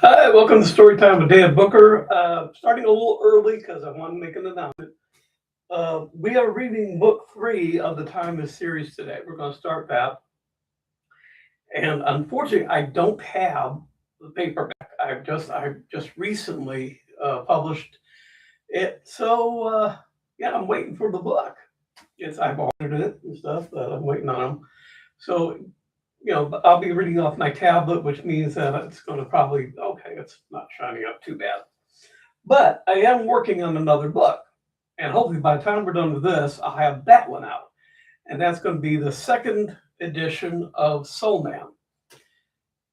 Hi, welcome to Storytime with Dan Booker. Starting a little early because I want to make an announcement. We are reading book 3 of the Timeless series today. We're going to start that. And unfortunately, I don't have the paperback. I just recently published it. So, yeah, I'm waiting for the book. I've ordered it and stuff, but I'm waiting on them. So, I'll be reading off my tablet, which means that it's going to probably, okay, it's not shining up too bad. But I am working on another book. And hopefully by the time we're done with this, I'll have that one out. And that's going to be the second edition of Soul Man,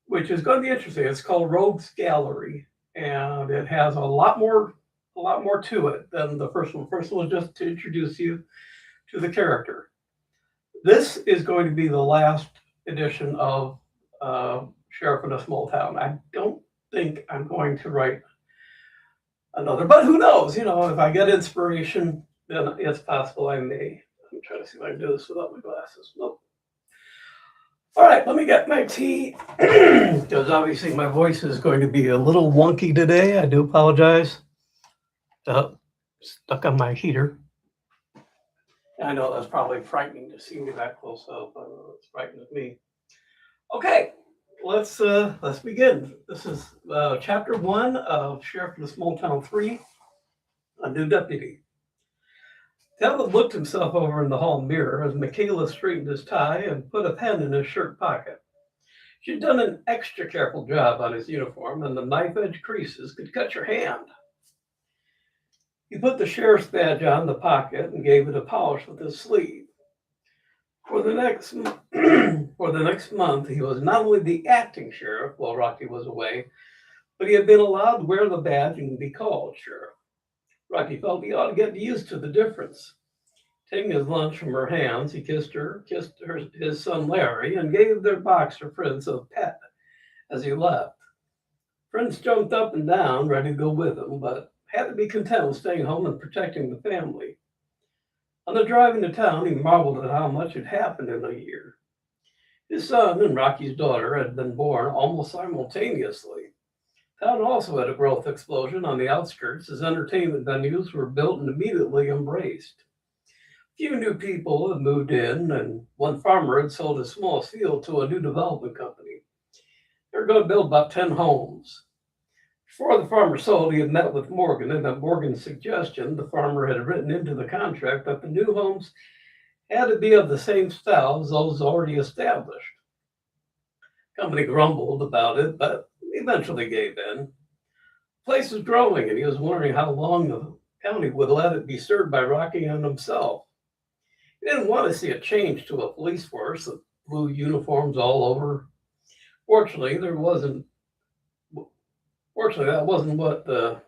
which is going to be interesting. It's called Rogues Gallery, and it has a lot more to it than the first one. First one was just to introduce you to the character. This is going to be the last edition of Sheriff in a Small Town. I don't think I'm going to write another, but who knows? If I get inspiration, then it's possible I may. I'm trying to see if I can do this without my glasses. Nope. All right, let me get my tea because obviously my voice is going to be a little wonky today. I do apologize. Stuck on my heater. I know that's probably frightening to see me that close up. I know it's frightening me. Okay, let's begin. This is chapter 1 of Sheriff of the Small Town 3, A New Deputy. Talbot looked himself over in the hall mirror as Michaela straightened his tie and put a pen in his shirt pocket. She'd done an extra careful job on his uniform, and the knife-edge creases could cut your hand. He put the sheriff's badge on the pocket and gave it a polish with his sleeve. For the next month, he was not only the acting sheriff while Rocky was away, but he had been allowed to wear the badge and be called sheriff. Rocky felt he ought to get used to the difference. Taking his lunch from her hands, he kissed his son Larry, and gave their boxer Prince a pet as he left. Prince jumped up and down, ready to go with him, but had to be content with staying home and protecting the family. On the drive into town, he marveled at how much had happened in a year. His son and Rocky's daughter had been born almost simultaneously. Town also had a growth explosion on the outskirts as entertainment venues were built and immediately embraced. Few new people had moved in, and one farmer had sold his small field to a new development company. They were going to build about 10 homes. Before the farmer sold, he had met with Morgan, and at Morgan's suggestion, the farmer had written into the contract that the new homes had to be of the same style as those already established. The company grumbled about it, but eventually gave in. The place was growing, and he was wondering how long the county would let it be served by Rocky and himself. He didn't want to see a change to a police force of blue uniforms all over. Fortunately, that wasn't what the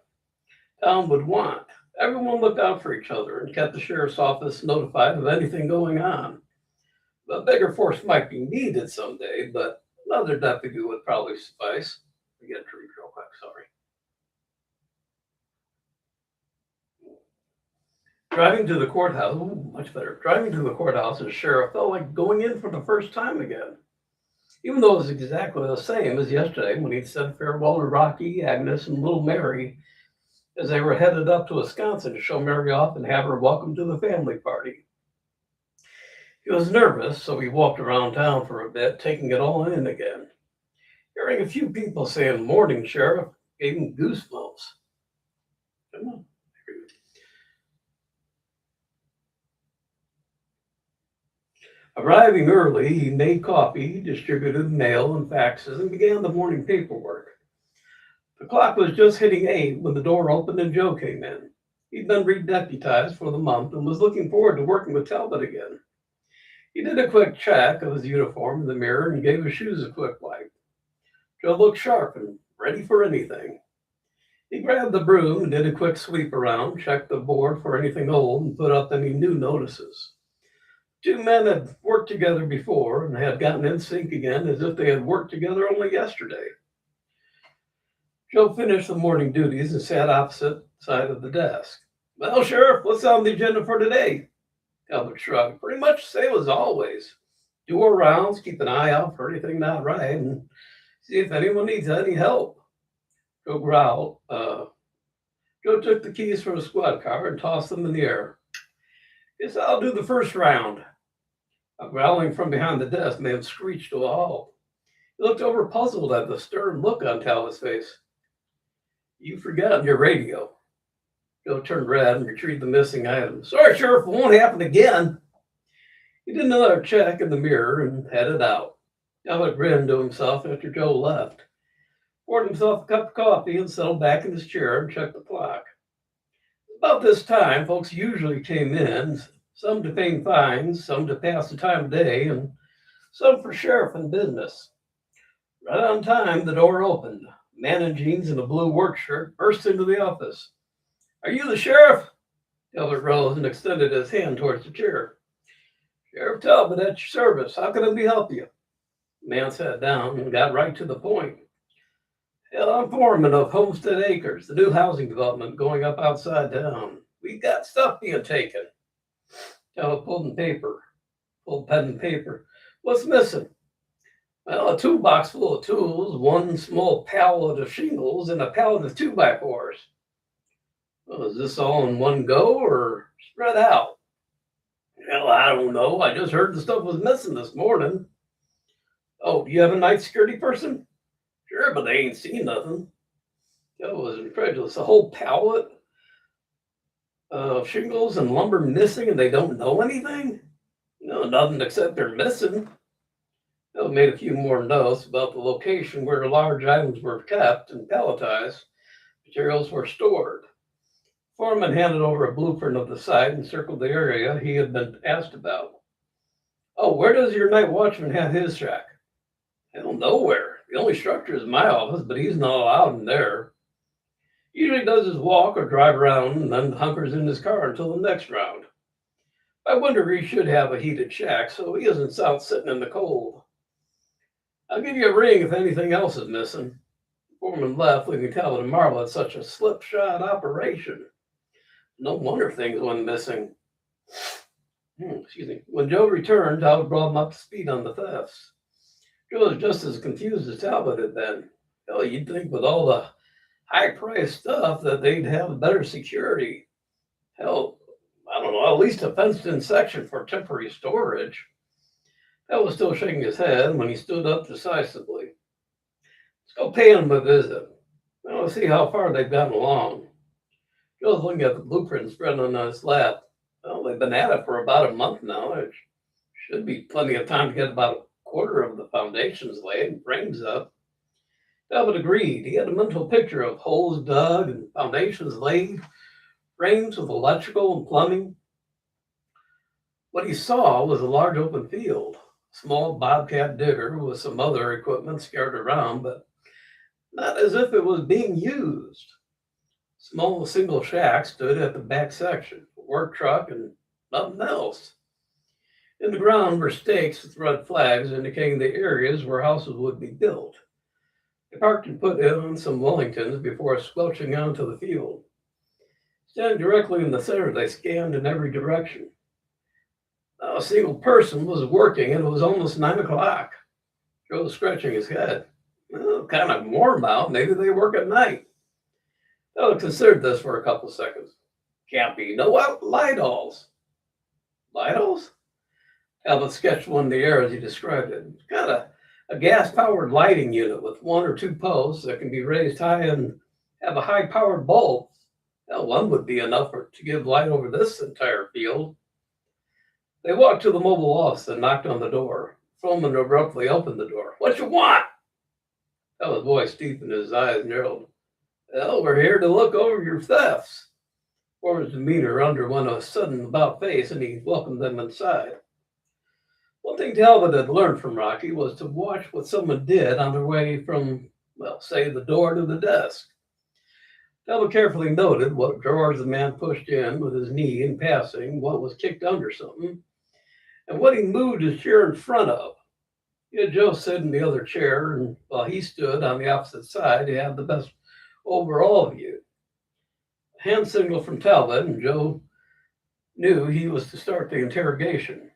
town would want. Everyone looked out for each other and kept the sheriff's office notified of anything going on. A bigger force might be needed someday, but another deputy would probably suffice. Let me get a drink real quick, sorry. Driving to the courthouse, much better. Driving to the courthouse as sheriff felt like going in for the first time again. Even though it was exactly the same as yesterday when he'd said farewell to Rocky, Agnes, and little Mary as they were headed up to Wisconsin to show Mary off and have her welcome to the family party. He was nervous, so he walked around town for a bit, taking it all in again. Hearing a few people saying "Morning, Sheriff" gave him goosebumps. Come on. Arriving early, he made coffee, distributed mail and faxes, and began the morning paperwork. The clock was just hitting 8 when the door opened and Joe came in. He'd been redeputized for the month and was looking forward to working with Talbot again. He did a quick check of his uniform in the mirror and gave his shoes a quick wipe. Joe looked sharp and ready for anything. He grabbed the broom and did a quick sweep around, checked the board for anything old, and put up any new notices. Two men had worked together before and had gotten in sync again as if they had worked together only yesterday. Joe finished the morning duties and sat opposite side of the desk. "Well, Sheriff, what's on the agenda for today?" Talbot shrugged. "Pretty much the same as always. Do our rounds, keep an eye out for anything not right, and see if anyone needs any help." Joe growled. Joe took the keys from the squad car and tossed them in the air. Guess I'll do the first round. A growling from behind the desk made him screech to a halt. He looked over puzzled at the stern look on Talbot's face. You forgot your radio. Joe turned red and retrieved the missing item. Sorry, Sheriff, it won't happen again. He did another check in the mirror and headed out. Talbot grinned to himself after Joe left, poured himself a cup of coffee and settled back in his chair and checked the clock. About this time, folks usually came in, some to pay fines, some to pass the time of day, and some for sheriff and business. Right on time, the door opened. A man in jeans and a blue work shirt burst into the office. Are you the sheriff? Talbot rose and extended his hand towards the chair. Sheriff Talbot, at your service. How can I help you? The man sat down and got right to the point. Hell, I'm foreman of Homestead Acres, the new housing development going up outside town. We've got stuff being taken. Talbot pulled pen and paper. What's missing? Well, a toolbox full of tools, one small pallet of shingles, and a pallet of 2x4s. Well, is this all in one go or spread out? Well, I don't know. I just heard the stuff was missing this morning. Oh, do you have a night security person? Sure, but they ain't seen nothing. Joe was incredulous. A whole pallet of shingles and lumber missing and they don't know anything? No, nothing except they're missing. Joe made a few more notes about the location where large items were kept and palletized. Materials were stored. Foreman handed over a blueprint of the site and circled the area he had been asked about. Oh, where does your night watchman have his shack? Hell, nowhere. The only structure is my office, but he's not allowed in there. He usually does his walk or drive around and then hunkers in his car until the next round. By winter, he should have a heated shack, so he isn't out sitting in the cold. I'll give you a ring if anything else is missing. The foreman left, leaving Talbot and marvel at such a slipshod operation. No wonder things went missing. Excuse me. When Joe returned, Talbot brought him up to speed on the thefts. Joe was just as confused as Talbot had been. Hell, you'd think with all the high-priced stuff that they'd have better security. Hell, I don't know, at least a fenced-in section for temporary storage. Talbot was still shaking his head when he stood up decisively. Let's go pay him a visit. I want to see how far they've gotten along. Joe was looking at the blueprint spread on his lap. Well, they've been at it for about a month now. There should be plenty of time to get about a quarter of the foundations laid and frames up. Talbot agreed. He had a mental picture of holes dug and foundations laid, frames with electrical and plumbing. What he saw was a large open field, a small bobcat digger with some other equipment scattered around, but not as if it was being used. Small single shack stood at the back section, a work truck and nothing else. In the ground were stakes with red flags indicating the areas where houses would be built. They parked and put in some Wellingtons before squelching onto the field. Standing directly in the center, they scanned in every direction. Not a single person was working, and it was almost 9 o'clock. Joe was scratching his head. Well, kind of warm out. Maybe they work at night. I considered this for a couple seconds. Can't be. No lidals. Lidals? Talbot sketched one in the air as he described it. It's got a gas-powered lighting unit with 1 or 2 posts that can be raised high and have a high-powered bulb. Well, one would be enough to give light over this entire field. They walked to the mobile office and knocked on the door. Foreman abruptly opened the door. What you want? Talbot's voice deepened, his eyes narrowed. Well, we're here to look over your thefts. Foreman's demeanor underwent a sudden about-face, and he welcomed them inside. One thing Talbot had learned from Rocky was to watch what someone did on their way from, well, say, the door to the desk. Talbot carefully noted what drawers the man pushed in with his knee in passing, what was kicked under something, and what he moved his chair in front of. He had Joe sit in the other chair, and while he stood on the opposite side, he had the best overall view. A hand signal from Talbot, and Joe knew he was to start the interrogation.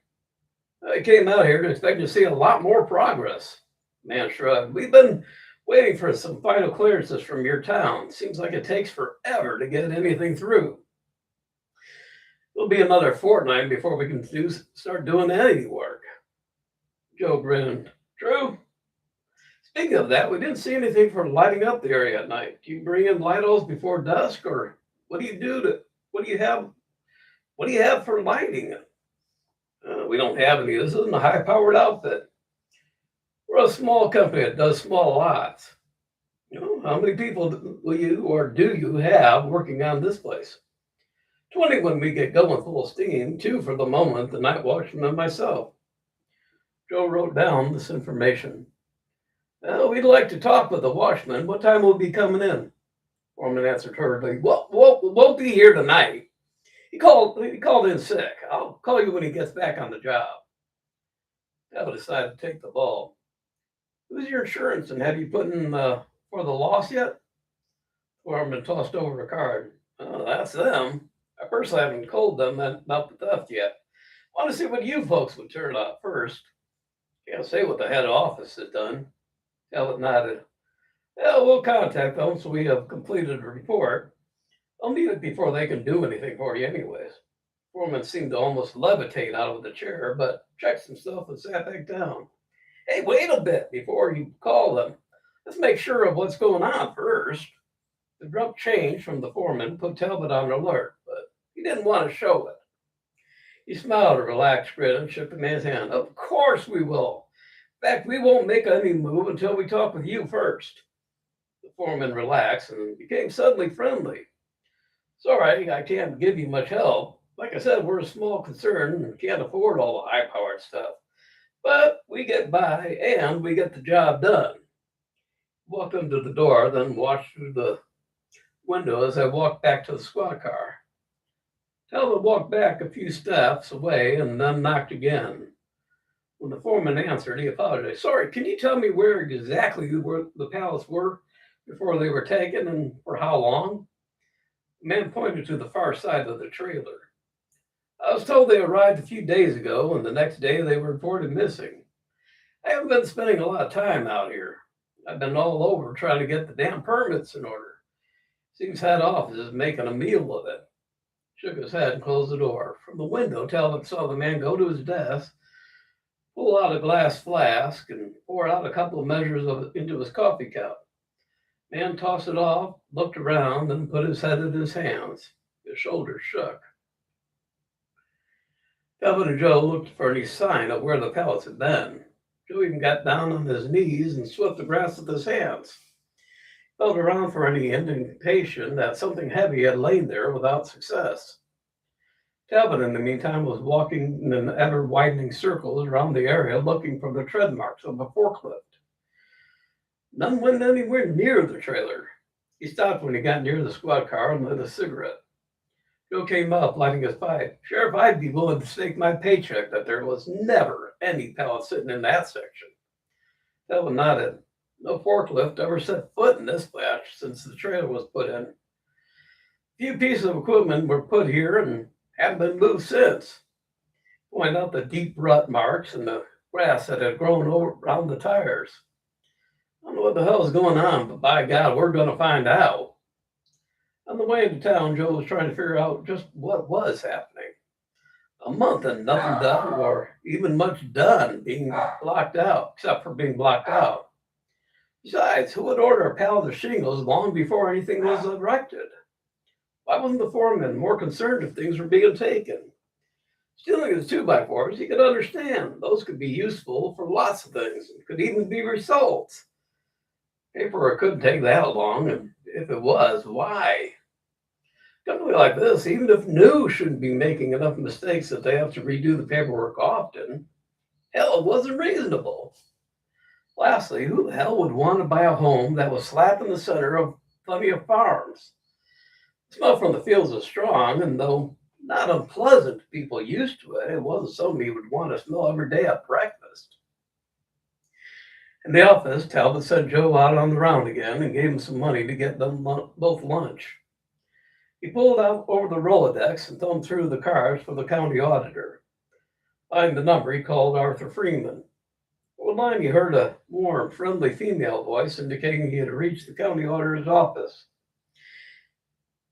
I came out here to expect to see a lot more progress. The man shrugged. We've been Waiting for some final clearances from your town. Seems like it takes forever to get anything through. It'll be another fortnight before we can start doing any work. Joe grinned. True. Speaking of that, we didn't see anything for lighting up the area at night. Do you bring in lightos before dusk, or what do you do to? What do you have? What do you have for lighting? We don't have any. This isn't a high-powered outfit. We're a small company that does small lots. How many people will you or do you have working on this place? 20 when we get going full steam, 2 for the moment, the night watchman and myself. Joe wrote down this information. We'd like to talk with the watchman. What time will he be coming in? Foreman answered hurriedly. Won't be here tonight. He called in sick. I'll call you when he gets back on the job. Talbot decided to take the ball. Who's your insurance, and have you put in for the loss yet? Foreman tossed over a card. Oh, that's them. I personally haven't called them about the theft yet. Want to see what you folks would turn up first. Can't say what the head office has done. Talbot nodded. We'll contact them so we have completed a report. I'll need it before they can do anything for you anyways. Foreman seemed to almost levitate out of the chair, but checked himself and sat back down. Hey, wait a bit before you call them. Let's make sure of what's going on first. The abrupt change from the foreman put Talbot on alert, but he didn't want to show it. He smiled a relaxed grin and shook the man's hand. Of course we will. In fact, we won't make any move until we talk with you first. The foreman relaxed and became suddenly friendly. Sorry, I can't give you much help. Like I said, we're a small concern and can't afford all the high-powered stuff. But we get by and we get the job done. Walked him to the door, then watched through the window as I walked back to the squad car. Talbot walked back a few steps away and then knocked again. When the foreman answered, he apologized. Sorry, can you tell me where exactly the pallets were before they were taken and for how long? The man pointed to the far side of the trailer. I was told they arrived a few days ago, and the next day they were reported missing. I haven't been spending a lot of time out here. I've been all over trying to get the damn permits in order. Seems head office is making a meal of it. Shook his head and closed the door. From the window, Talbot saw the man go to his desk, pull out a glass flask, and pour out a couple of measures of it into his coffee cup. Man tossed it off, looked around, and put his head in his hands. His shoulders shook. Talbot and Joe looked for any sign of where the pallets had been. Joe even got down on his knees and swept the grass with his hands. Felt around for any indication that something heavy had lain there without success. Talbot, in the meantime, was walking in an ever-widening circles around the area looking for the tread marks of a forklift. None went anywhere near the trailer. He stopped when he got near the squad car and lit a cigarette. Joe came up, lighting his pipe. Sheriff, I'd be willing to stake my paycheck that there was never any pallet sitting in that section. Talbot nodded. No forklift ever set foot in this batch since the trailer was put in. A few pieces of equipment were put here and haven't been moved since. Point out the deep rut marks and the grass that had grown around the tires. I don't know what the hell is going on, but by God, we're going to find out. On the way into town, Joe was trying to figure out just what was happening. A month and nothing done, or even much done, being blocked out, except for being blocked out. Besides, who would order a pallet of shingles long before anything was erected? Why wasn't the foreman more concerned if things were being taken? Stealing his 2x4s, he could understand. Those could be useful for lots of things and could even be results. Paperwork couldn't take that long, and if it was, why? A company like this, even if new, shouldn't be making enough mistakes that they have to redo the paperwork often. Hell, it wasn't reasonable. Lastly, who the hell would want to buy a home that was slap in the center of plenty of farms? The smell from the fields was strong, and though not unpleasant to people used to it, it wasn't something you would want to smell every day at breakfast. In the office, Talbot sent Joe out on the round again and gave him some money to get them both lunch. He pulled out over the Rolodex and thumbed through the cards for the county auditor. Finding the number, he called Arthur Freeman. What One line he heard a warm, friendly female voice indicating he had reached the county auditor's office.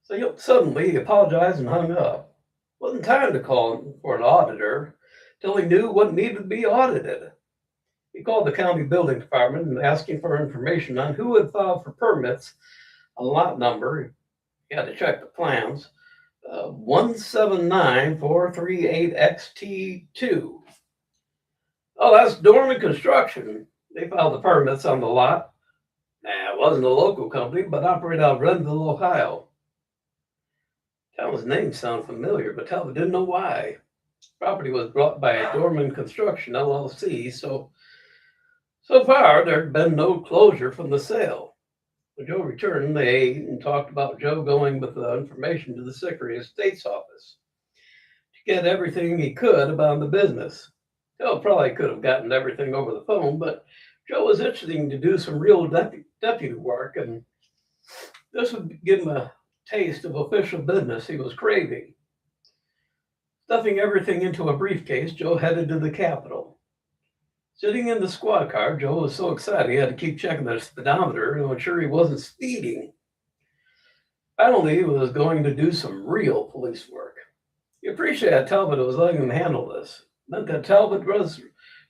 So suddenly he apologized and hung up. Wasn't time to call for an auditor till he knew what needed to be audited. He called the county building department and asking for information on who had filed for permits, a lot number. He had to check the plans. 179438XT2. Oh, that's Dorman Construction. They filed the permits on the lot. It wasn't a local company, but operated out of Renville, Ohio. Talbot's name sounded familiar, but Talbot didn't know why. Property was bought by Dorman Construction, LLC, so far there had been no closure from the sale. When Joe returned, they ate and talked about Joe going with the information to the Secretary of State's office to get everything he could about the business. Joe probably could have gotten everything over the phone, but Joe was itching to do some real deputy work, and this would give him a taste of official business he was craving. Stuffing everything into a briefcase, Joe headed to the Capitol. Sitting in the squad car, Joe was so excited he had to keep checking the speedometer to ensure he wasn't speeding. Finally, he was going to do some real police work. He appreciated Talbot was letting him handle this. It meant that Talbot was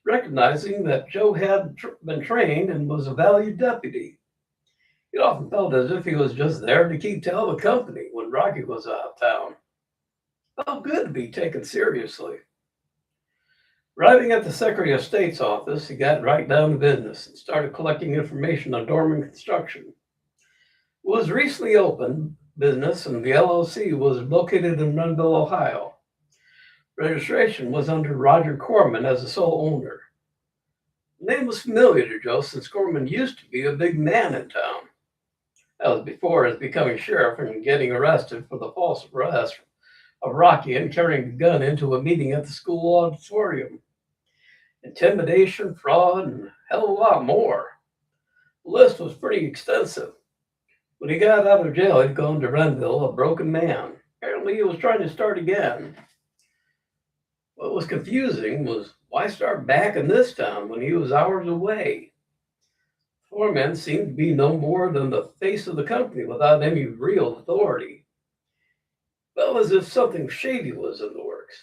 recognizing that Joe had been trained and was a valued deputy. He often felt as if he was just there to keep Talbot company when Rocky was out of town. It felt good to be taken seriously. Arriving at the Secretary of State's office, he got right down to business and started collecting information on Dorman Construction. It was recently opened business, and the LLC was located in Renville, Ohio. Registration was under Roger Corman as the sole owner. The name was familiar to Joe since Corman used to be a big man in town. That was before his becoming sheriff and getting arrested for the false arrest of Rocky and carrying a gun into a meeting at the school auditorium. Intimidation, fraud, and a hell of a lot more. The list was pretty extensive. When he got out of jail, he'd gone to Renville, a broken man. Apparently, he was trying to start again. What was confusing was why start back in this town when he was hours away? Foreman seemed to be no more than the face of the company without any real authority. Felt as if something shady was in the works.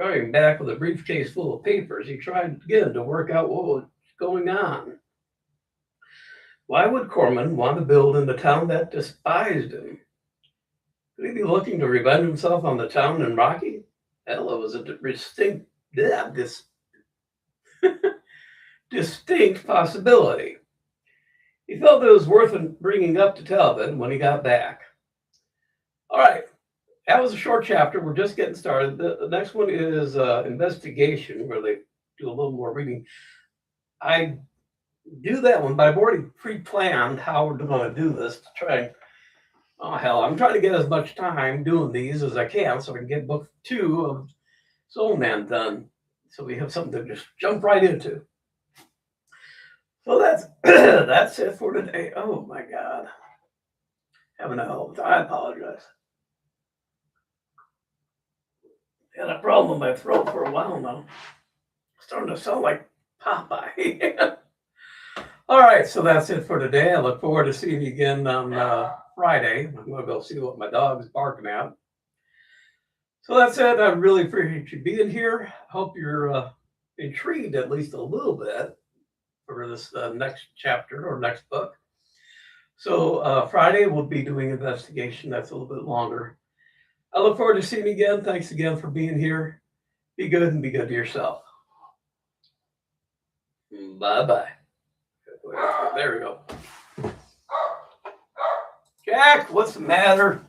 Coming back with a briefcase full of papers, he tried again to work out what was going on. Why would Corman want to build in the town that despised him? Could he be looking to revenge himself on the town and Rocky? Hell, it was a distinct possibility. He felt it was worth bringing up to Talbot when he got back. All right, that was a short chapter. We're just getting started. The next one is investigation, where they do a little more reading. I do that one, but I've already pre-planned how we're going to do this to try. Oh, hell, I'm trying to get as much time doing these as I can so I can get book 2 of Soul Man done. So we have something to just jump right into. So that's that's it for today. Oh, my God. Having a hell of a time. I apologize. Had a problem with my throat for a while now. Starting to sound like Popeye. All right, so that's it for today. I look forward to seeing you again on Friday. I'm going to go see what my dog's barking at. So that's it. I really appreciate you being here. Hope you're intrigued at least a little bit for this next chapter or next book. So Friday we'll be doing investigation. That's a little bit longer. I look forward to seeing you again. Thanks again for being here. Be good and be good to yourself. Bye-bye. There we go. Jack, what's the matter?